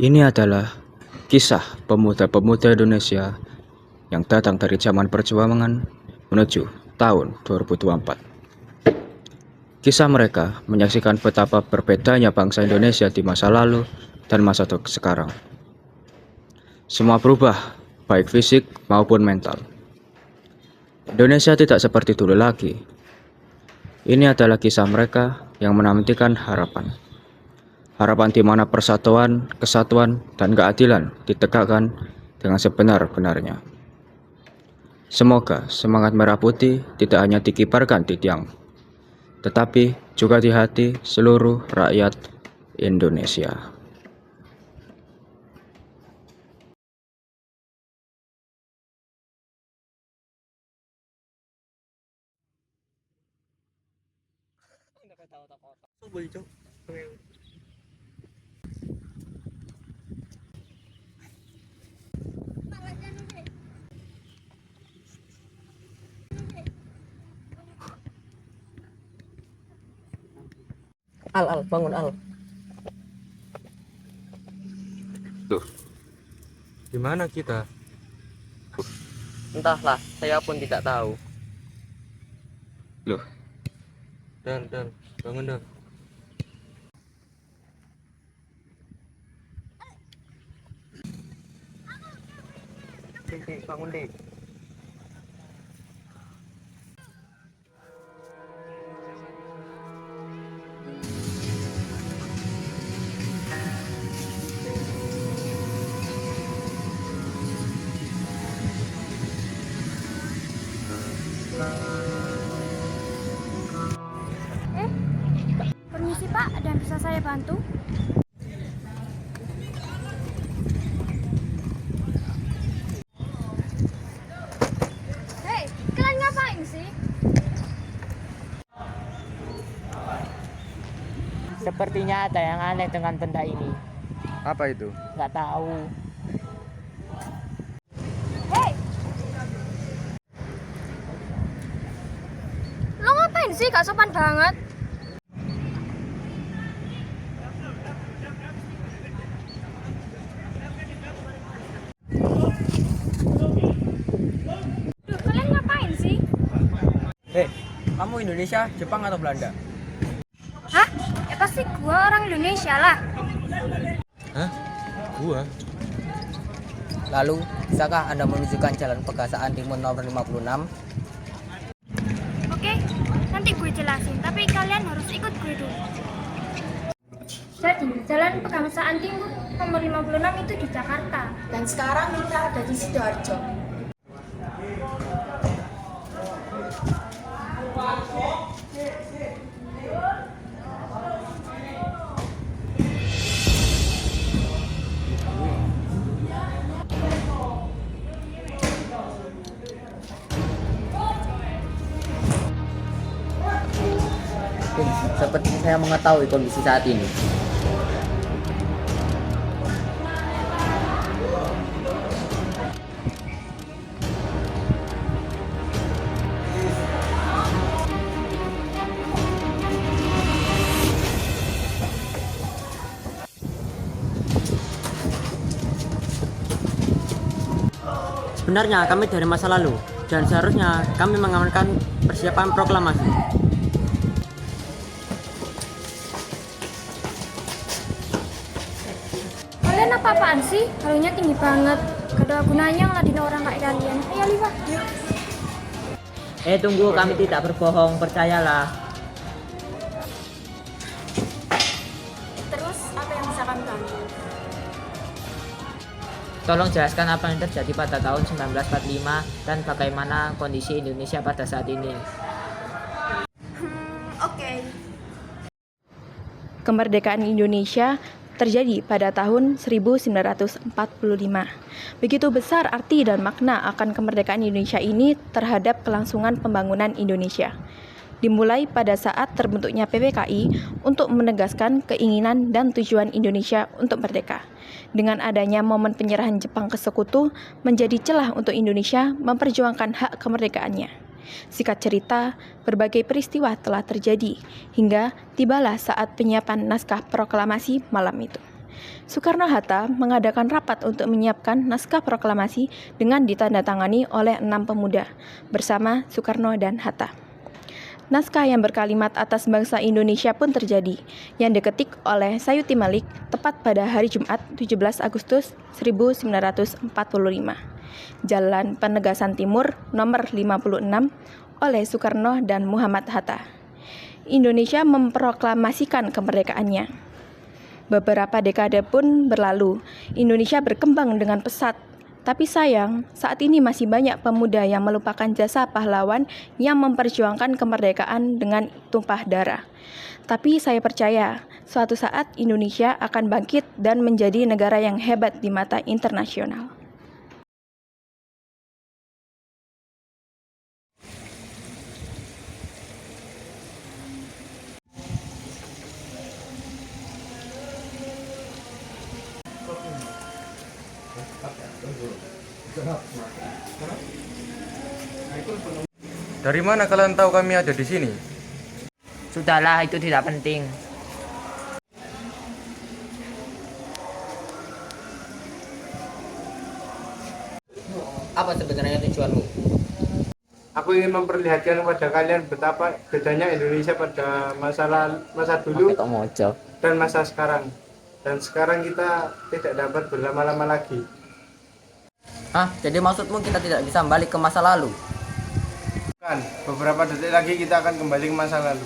Ini adalah kisah pemuda-pemuda Indonesia yang datang dari zaman perjuangan menuju tahun 2024. Kisah mereka menyaksikan betapa berbedanya bangsa Indonesia di masa lalu dan masa sekarang. Semua berubah, baik fisik maupun mental. Indonesia tidak seperti dulu lagi. Ini adalah kisah mereka yang menantikan harapan. Harapan di mana persatuan, kesatuan, dan keadilan ditegakkan dengan sebenar-benarnya. Semoga semangat merah putih tidak hanya dikibarkan di tiang, tetapi juga di hati seluruh rakyat Indonesia. Al, bangun Al. Tuh, di mana kita? Entahlah, saya pun tidak tahu. Loh, Dan, bangun Dan. Dik, bangun Dik. Permisi Pak, ada yang bisa saya bantu? Hei, kalian ngapain sih? Sepertinya ada yang aneh dengan benda ini. Apa itu? Nggak tahu. Hei! Lo ngapain sih? Gak sopan banget. Duh, kalian ngapain sih? Kamu Indonesia, Jepang atau Belanda? Hah? Ya pasti gua orang Indonesia lah. Hah? Gua? Lalu, bisakah Anda menunjukkan jalan Pegasaan Timur nomor 56? Oke, nanti gue jelasin, tapi kalian harus ikut gue dulu. Jadi, Jalan Pegangsaan Timur nomor 56 itu di Jakarta. Dan sekarang kita ada di Sidoarjo. Seperti saya mengetahui kondisi saat ini. Sebenarnya kami dari masa lalu dan seharusnya kami mengamankan persiapan proklamasi. Kalian apa-apaan sih? Halunya tinggi banget. Gak ada gunanya ngeladin orang kayak kalian. Ayo liwat. Tunggu, kami tidak berbohong, percayalah. Terus apa yang bisa kami bantu? Tolong jelaskan apa yang terjadi pada tahun 1945 dan bagaimana kondisi Indonesia pada saat ini. Oke. Kemerdekaan Indonesia terjadi pada tahun 1945. Begitu besar arti dan makna akan kemerdekaan Indonesia ini terhadap kelangsungan pembangunan Indonesia. Dimulai pada saat terbentuknya PPKI untuk menegaskan keinginan dan tujuan Indonesia untuk merdeka. Dengan adanya momen penyerahan Jepang ke Sekutu menjadi celah untuk Indonesia memperjuangkan hak kemerdekaannya. Singkat cerita, berbagai peristiwa telah terjadi hingga tibalah saat penyiapan naskah proklamasi malam itu. Soekarno-Hatta mengadakan rapat untuk menyiapkan naskah proklamasi dengan ditandatangani oleh 6 pemuda bersama Soekarno dan Hatta. Naskah yang berkalimat atas bangsa Indonesia pun terjadi, yang diketik oleh Sayuti Malik tepat pada hari Jumat 17 Agustus 1945. Jalan Penegasan Timur nomor 56 oleh Soekarno dan Muhammad Hatta. Indonesia memproklamasikan kemerdekaannya. Beberapa dekade pun berlalu, Indonesia berkembang dengan pesat. Tapi sayang, saat ini masih banyak pemuda yang melupakan jasa pahlawan yang memperjuangkan kemerdekaan dengan tumpah darah. Tapi saya percaya, suatu saat Indonesia akan bangkit dan menjadi negara yang hebat di mata internasional. Dari mana kalian tahu kami ada di sini? Sudahlah, itu tidak penting. Apa sebenarnya tujuanmu? Aku ingin memperlihatkan kepada kalian betapa bedanya Indonesia pada masa dulu dan masa sekarang. Dan sekarang kita tidak dapat berlama-lama lagi. Jadi maksudmu kita tidak bisa balik ke masa lalu? Bukan, beberapa detik lagi kita akan kembali ke masa lalu.